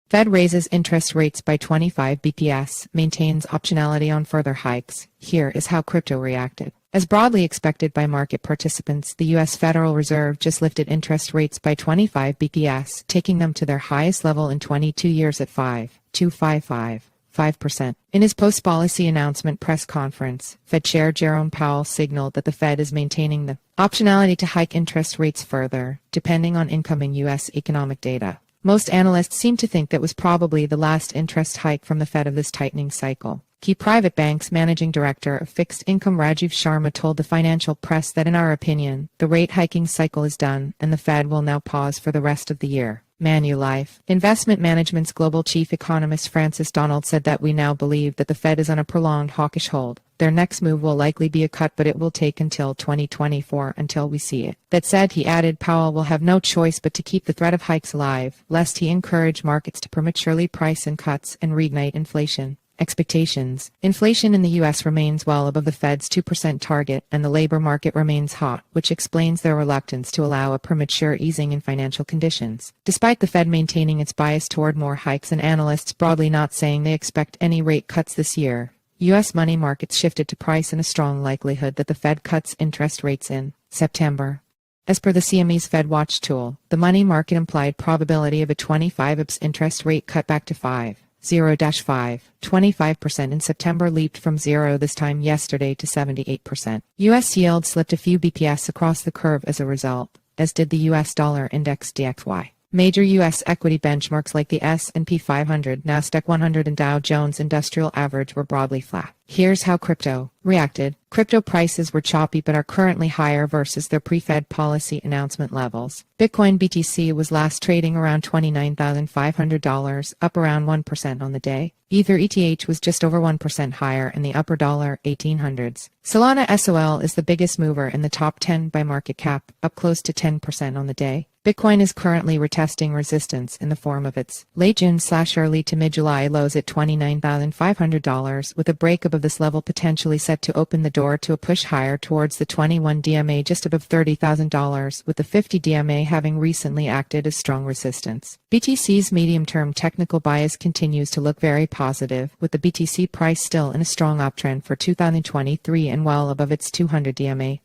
Fed raises interest rates by 25 bps, maintains optionality on further hikes. Here is how crypto reacted. As broadly expected by market participants, the U.S. Federal Reserve just lifted interest rates by 25 bps, taking them to their highest level in 22 years at 5.255%. In his post-policy announcement press conference, Fed Chair Jerome Powell signaled that the Fed is maintaining the optionality to hike interest rates further, depending on incoming U.S. economic data. Most analysts seem to think that was probably the last interest hike from the Fed of this tightening cycle. Key Private Bank's managing director of fixed income Rajeev Sharma told the financial press that in our opinion, the rate hiking cycle is done and the Fed will now pause for the rest of the year. Manulife Investment Management's global chief economist Francis Donald said that we now believe that the Fed is on a prolonged hawkish hold. Their next move will likely be a cut, but it will take until 2024 until we see it. That said, he added, Powell will have no choice but to keep the threat of hikes alive, lest he encourage markets to prematurely price in cuts and reignite inflation. Expectations. Inflation in the U.S. remains well above the Fed's 2% target, and the labor market remains hot, which explains their reluctance to allow a premature easing in financial conditions. Despite the Fed maintaining its bias toward more hikes and analysts broadly not saying they expect any rate cuts this year, U.S. money markets shifted to price in a strong likelihood that the Fed cuts interest rates in September. As per the CME's FedWatch tool, the money market implied probability of a 25 bps interest rate cut back to 25% in September leaped from 0 this time yesterday to 78%. U.S. yield slipped a few BPS across the curve as a result, as did the U.S. dollar index DXY. Major U.S. equity benchmarks like the S&P 500, Nasdaq 100 and Dow Jones Industrial Average were broadly flat. Here's how crypto reacted. Crypto prices were choppy but are currently higher versus their pre-Fed policy announcement levels. Bitcoin BTC was last trading around $29,500, up around 1% on the day. Ether ETH was just over 1% higher in the upper $1800s. Solana SOL is the biggest mover in the top 10 by market cap, up close to 10% on the day. Bitcoin is currently retesting resistance in the form of its late June/early to mid-July lows at $29,500, with a break above this level potentially set to open the door to a push higher towards the 21 DMA just above $30,000, with the 50 DMA having recently acted as strong resistance. BTC's medium-term technical bias continues to look very positive, with the BTC price still in a strong uptrend for 2023 and well above its 200 DMA.